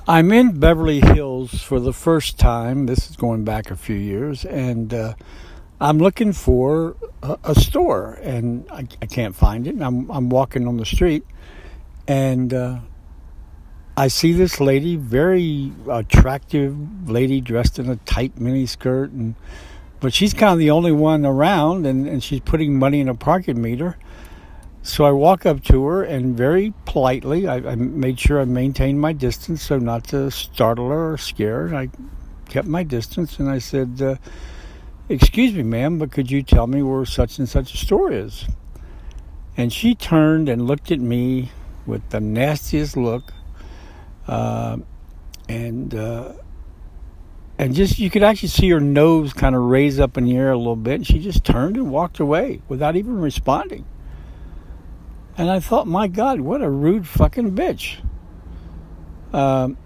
I'm in Beverly Hills for the first time. This is going back a few years, and I'm looking for a store, and I can't find it. And I'm walking on the street, and I see this lady, very attractive lady, dressed in a tight mini skirt, but she's kind of the only one around, and she's putting money in a parking meter. So I walk up to her and very politely, I made sure I maintained my distance so not to startle her or scare her. I kept my distance and I said, "Excuse me, ma'am, but could you tell me where such and such a store is?" And she turned and looked at me with the nastiest look, and just you could actually see her nose kind of raise up in the air a little bit, and she just turned and walked away without even responding. And I thought, my God, what a rude fucking bitch. But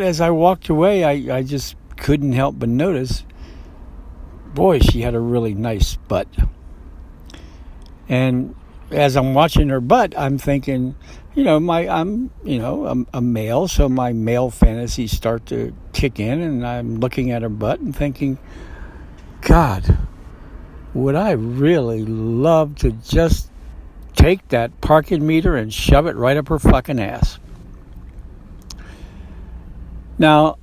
as I walked away, I just couldn't help but notice, boy, she had a really nice butt. And as I'm watching her butt, I'm thinking, I'm a male, so my male fantasies start to kick in, and I'm looking at her butt and thinking, God, would I really love to just take that parking meter and shove it right up her fucking ass. Now,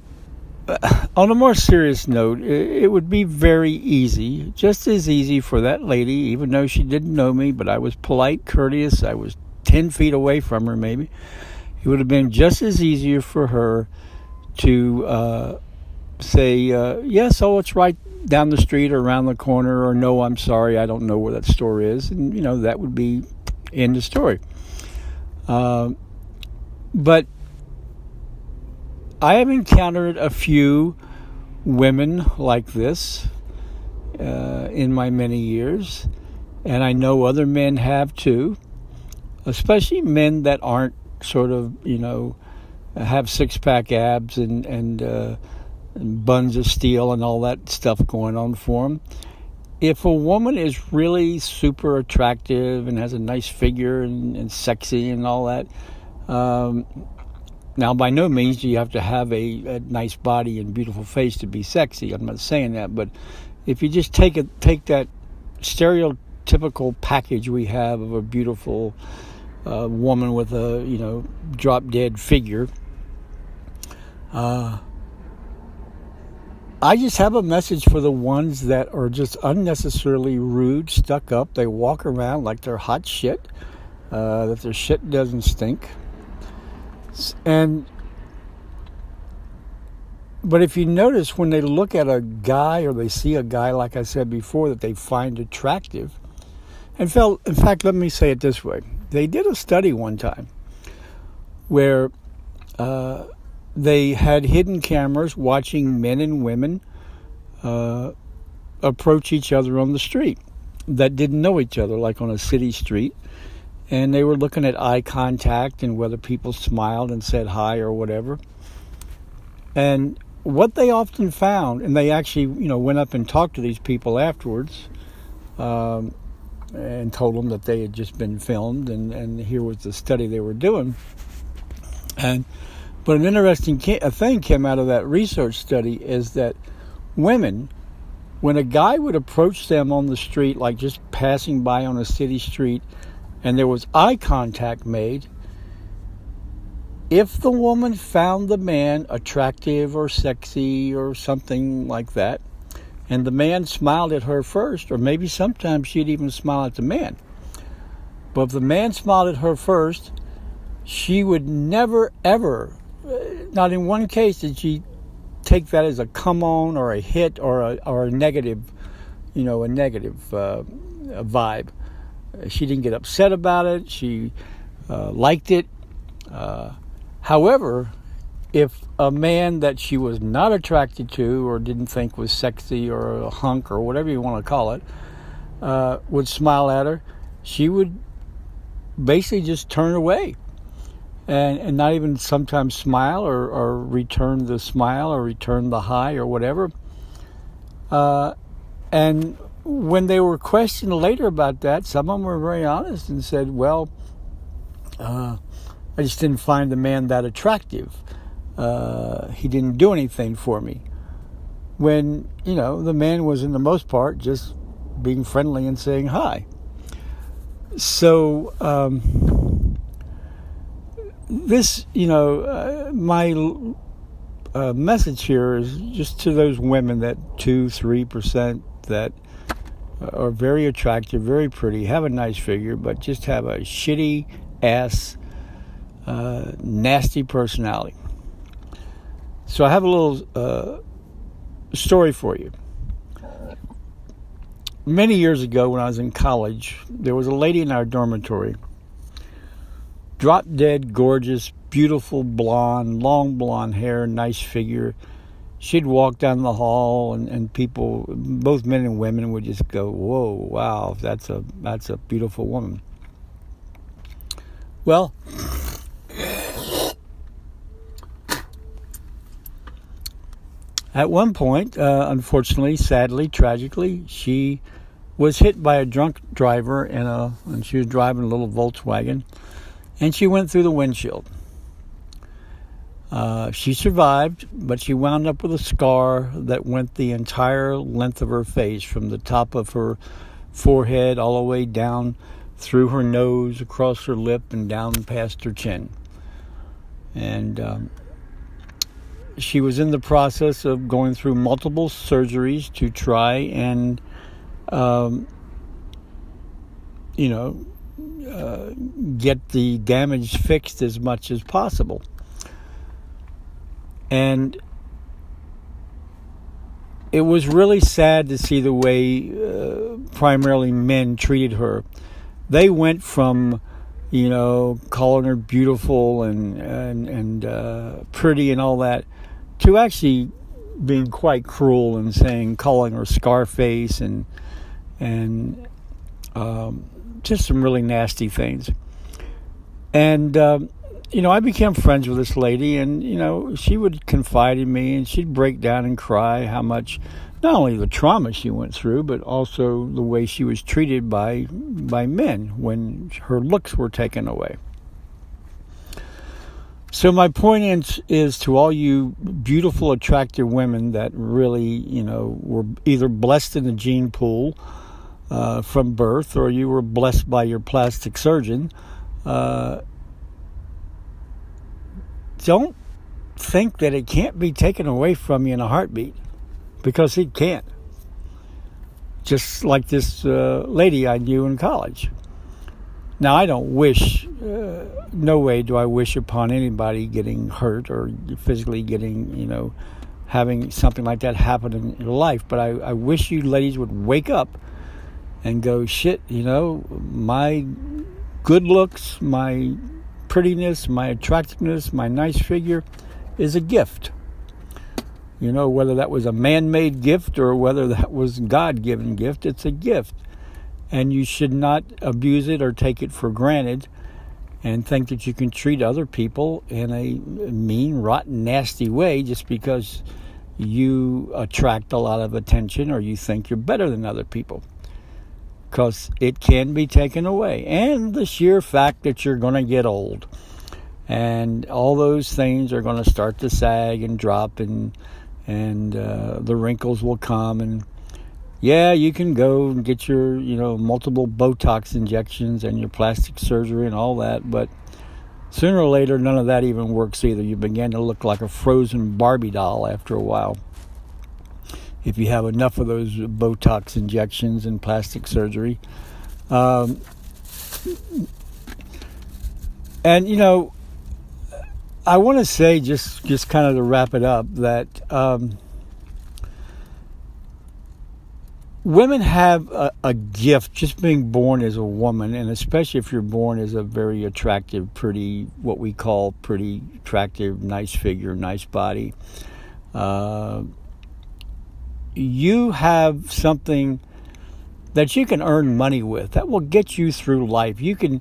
on a more serious note, it would be very easy, just as easy for that lady, even though she didn't know me, but I was polite, courteous, I was 10 feet away from her maybe. It would have been just as easier for her to say, yes, oh, it's right down the street or around the corner, or no, I'm sorry, I don't know where that store is. And, that would be end of story. But I have encountered a few women like this in my many years, and I know other men have too, especially men that aren't sort of, have six-pack abs and buns of steel and all that stuff going on for them. If a woman is really super attractive and has a nice figure and sexy and all that, now by no means do you have to have a nice body and beautiful face to be sexy. I'm not saying that, but if you just take that stereotypical package we have of a beautiful woman with a drop dead figure, I just have a message for the ones that are just unnecessarily rude, stuck up. They walk around like they're hot shit, that their shit doesn't stink. But if you notice, when they look at a guy or they see a guy, like I said before, that they find attractive, in fact, let me say it this way. They did a study one time where they had hidden cameras watching men and women approach each other on the street that didn't know each other, like on a city street. And they were looking at eye contact and whether people smiled and said hi or whatever. And what they often found, and they actually, went up and talked to these people afterwards and told them that they had just been filmed and here was the study they were doing. But an interesting thing came out of that research study is that women, when a guy would approach them on the street, like just passing by on a city street, and there was eye contact made, if the woman found the man attractive or sexy or something like that, and the man smiled at her first, or maybe sometimes she'd even smile at the man, but if the man smiled at her first, she would never, ever, not in one case did she take that as a come on or a hit or a negative, a negative vibe. She didn't get upset about it. She liked it. However, if a man that she was not attracted to or didn't think was sexy or a hunk or whatever you want to call it, would smile at her, she would basically just turn away. And not even sometimes smile or return the smile or return the hi or whatever. And when they were questioned later about that, some of them were very honest and said, well, I just didn't find the man that attractive. He didn't do anything for me. When, the man was, in the most part, just being friendly and saying hi. So, this, my message here is just to those women, that 2-3% that are very attractive, very pretty, have a nice figure, but just have a shitty ass, nasty personality. So I have a little story for you. Many years ago, when I was in college, there was a lady in our dormitory, drop dead gorgeous, beautiful blonde, long blonde hair, nice figure. She'd walk down the hall, and people, both men and women, would just go, "Whoa, wow, that's a beautiful woman." Well, at one point, unfortunately, sadly, tragically, she was hit by a drunk driver and she was driving a little Volkswagen, and she went through the windshield. She survived, but she wound up with a scar that went the entire length of her face, from the top of her forehead all the way down through her nose, across her lip, and down past her chin. And she was in the process of going through multiple surgeries to try and, get the damage fixed as much as possible. And it was really sad to see the way primarily men treated her. They went from, calling her beautiful and pretty and all that, to actually being quite cruel and calling her Scarface and just some really nasty things. And I became friends with this lady, and she would confide in me, and she'd break down and cry how much, not only the trauma she went through, but also the way she was treated by men when her looks were taken away. So my point is to all you beautiful, attractive women that really, were either blessed in the gene pool from birth, or you were blessed by your plastic surgeon. Don't think that it can't be taken away from you in a heartbeat, because it can't. Just like this lady I knew in college. Now, I don't wish, no way do I wish upon anybody getting hurt or physically getting, having something like that happen in your life. But I wish you ladies would wake up and go, shit, my good looks, my prettiness, my attractiveness, my nice figure is a gift. Whether that was a man-made gift or whether that was a God-given gift, it's a gift. And you should not abuse it or take it for granted and think that you can treat other people in a mean, rotten, nasty way just because you attract a lot of attention or you think you're better than other people. Because it can be taken away. And the sheer fact that you're going to get old. And all those things are going to start to sag and drop, and the wrinkles will come. And yeah, you can go and get your, multiple Botox injections and your plastic surgery and all that. But sooner or later, none of that even works either. You begin to look like a frozen Barbie doll after a while, if you have enough of those Botox injections and plastic surgery. And, I want to say, just kind of to wrap it up, that women have a gift, just being born as a woman, and especially if you're born as a very attractive, pretty, what we call pretty attractive, nice figure, nice body. You have something that you can earn money with that will get you through life. You can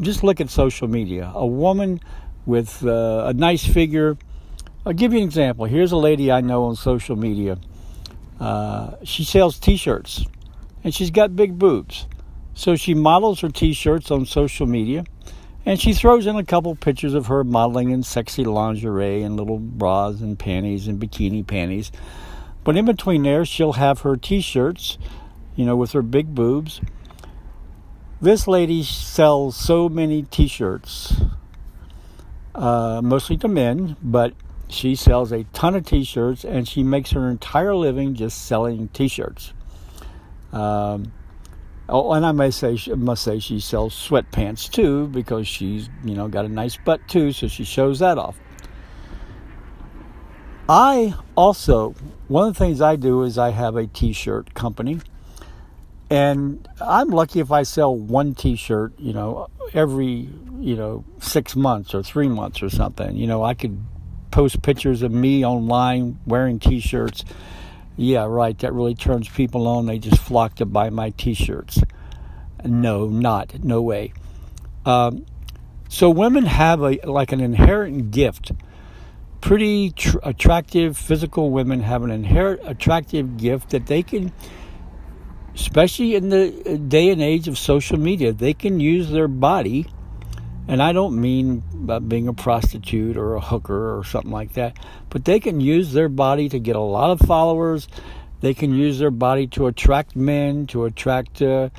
just look at social media. A woman with a nice figure. I'll give you an example. Here's a lady I know on social media. She sells T-shirts, and she's got big boobs. So she models her T-shirts on social media, And she throws in a couple pictures of her modeling in sexy lingerie and little bras and panties and bikini panties. But in between there, she'll have her T-shirts, with her big boobs. This lady sells so many T-shirts, mostly to men, but she sells a ton of T-shirts, and she makes her entire living just selling T-shirts. And I must say she sells sweatpants too, because she's got a nice butt too, so she shows that off. I also, one of the things I do is I have a T-shirt company, and I'm lucky if I sell one T-shirt, every 6 months or 3 months or something. I could post pictures of me online wearing T-shirts. Yeah, right, that really turns people on. They just flock to buy my T-shirts. No way. So women have an inherent gift. Pretty attractive physical women have an inherent attractive gift that they can, especially in the day and age of social media, they can use their body. And I don't mean being a prostitute or a hooker or something like that, but they can use their body to get a lot of followers. They can use their body to attract men, to attract, all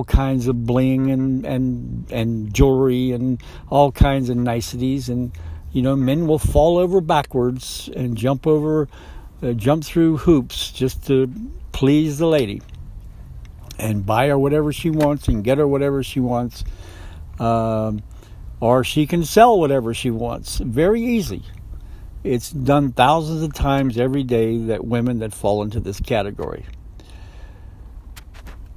kinds of bling and jewelry and all kinds of niceties. And, men will fall over backwards and jump through hoops just to please the lady and buy her whatever she wants and get her whatever she wants. Or she can sell whatever she wants. Very easy. It's done thousands of times every day, that women that fall into this category.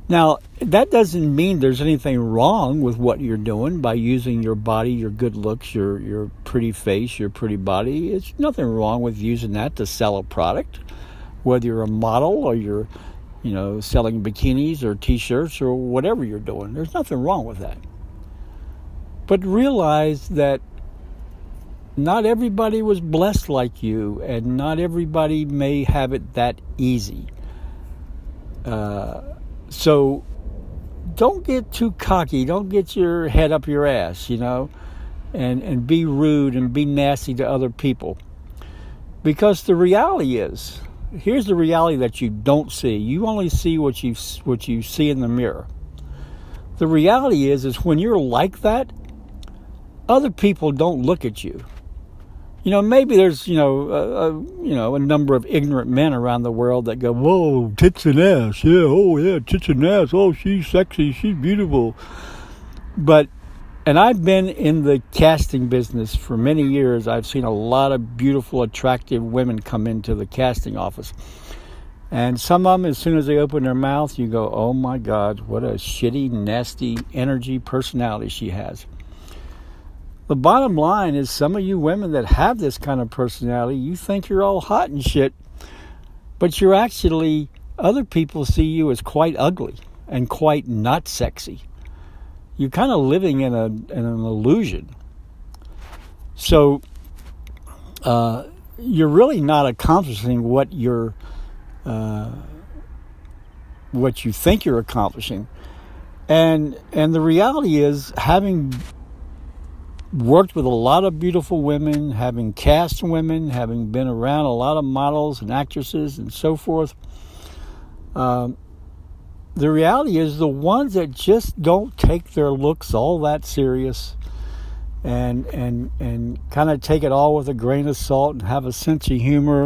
Now, that doesn't mean there's anything wrong with what you're doing by using your body, your good looks, your pretty face, your pretty body. It's nothing wrong with using that to sell a product, whether you're a model or you're, selling bikinis or T-shirts or whatever you're doing. There's nothing wrong with that. But realize that not everybody was blessed like you, and not everybody may have it that easy. So don't get too cocky. Don't get your head up your ass, and be rude and be nasty to other people. Because the reality is, here's the reality that you don't see. You only see what you see in the mirror. The reality is when you're like that, other people don't look at you. Maybe there's, a number of ignorant men around the world that go, whoa, tits and ass. Yeah, oh, yeah, tits and ass. Oh, she's sexy. She's beautiful. And I've been in the casting business for many years. I've seen a lot of beautiful, attractive women come into the casting office. And some of them, as soon as they open their mouth, you go, oh, my God, what a shitty, nasty energy personality she has. The bottom line is, some of you women that have this kind of personality, you think you're all hot and shit, but you're actually, other people see you as quite ugly and quite not sexy. You're kind of living in an illusion. So you're really not accomplishing what you think you're accomplishing. And the reality is, having worked with a lot of beautiful women, having cast women, having been around a lot of models and actresses and so forth, the reality is, the ones that just don't take their looks all that serious and kind of take it all with a grain of salt and have a sense of humor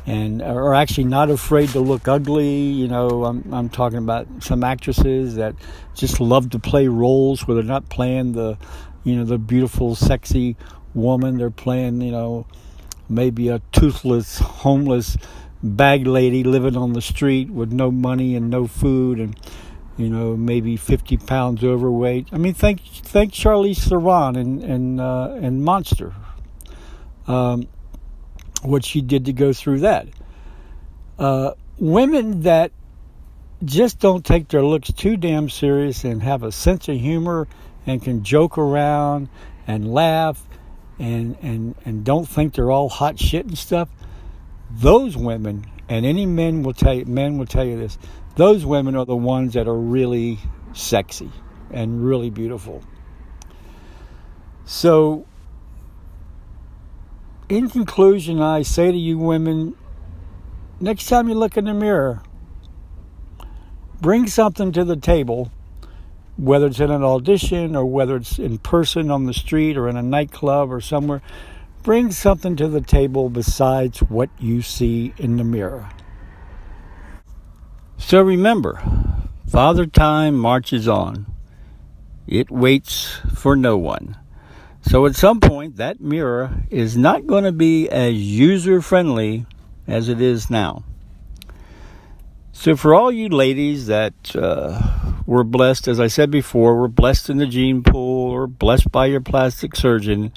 and are actually not afraid to look ugly. I'm talking about some actresses that just love to play roles where they're not playing the beautiful, sexy woman. They're playing, maybe a toothless, homeless bag lady living on the street with no money and no food and, maybe 50 pounds overweight. I mean, think Charlize Theron and Monster. What she did to go through that. Women that just don't take their looks too damn serious and have a sense of humor and can joke around and laugh and don't think they're all hot shit and stuff. Those women, and any men will tell you this, those women are the ones that are really sexy. and really beautiful. So, in conclusion, I say to you women, next time you look in the mirror, bring something to the table, whether it's in an audition or whether it's in person on the street or in a nightclub or somewhere. Bring something to the table besides what you see in the mirror. So remember, Father Time marches on. It waits for no one. So at some point, that mirror is not going to be as user-friendly as it is now. So for all you ladies that were blessed, as I said before, were blessed in the gene pool or blessed by your plastic surgeon,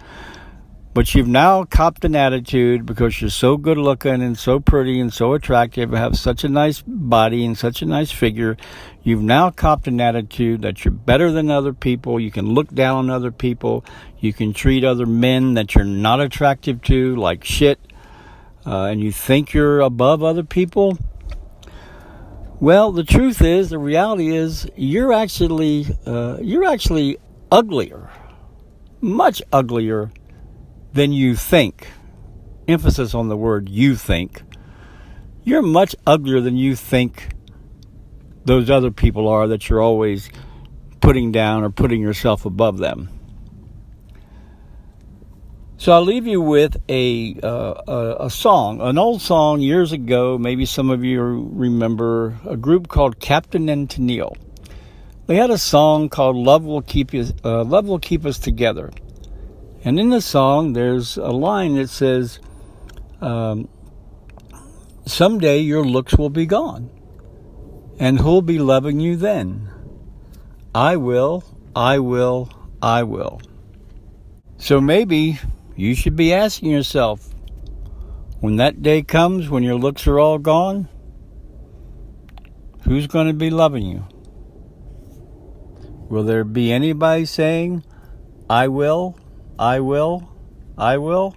but you've now copped an attitude because you're so good looking and so pretty and so attractive and have such a nice body and such a nice figure. You've now copped an attitude that you're better than other people. You can look down on other people. You can treat other men that you're not attractive to like shit. And you think you're above other people. Well, the truth is, the reality is, you're actually uglier, much uglier than you think. Emphasis on the word you think. You're much uglier than you think those other people are that you're always putting down or putting yourself above them. So I'll leave you with a song, an old song years ago. Maybe some of you remember a group called Captain and Tennille. They had a song called "Love Will Keep Us Together." And in the song, there's a line that says, someday your looks will be gone. And who'll be loving you then? I will, I will, I will. So maybe you should be asking yourself, when that day comes, when your looks are all gone, who's going to be loving you? Will there be anybody saying, I will, I will, I will?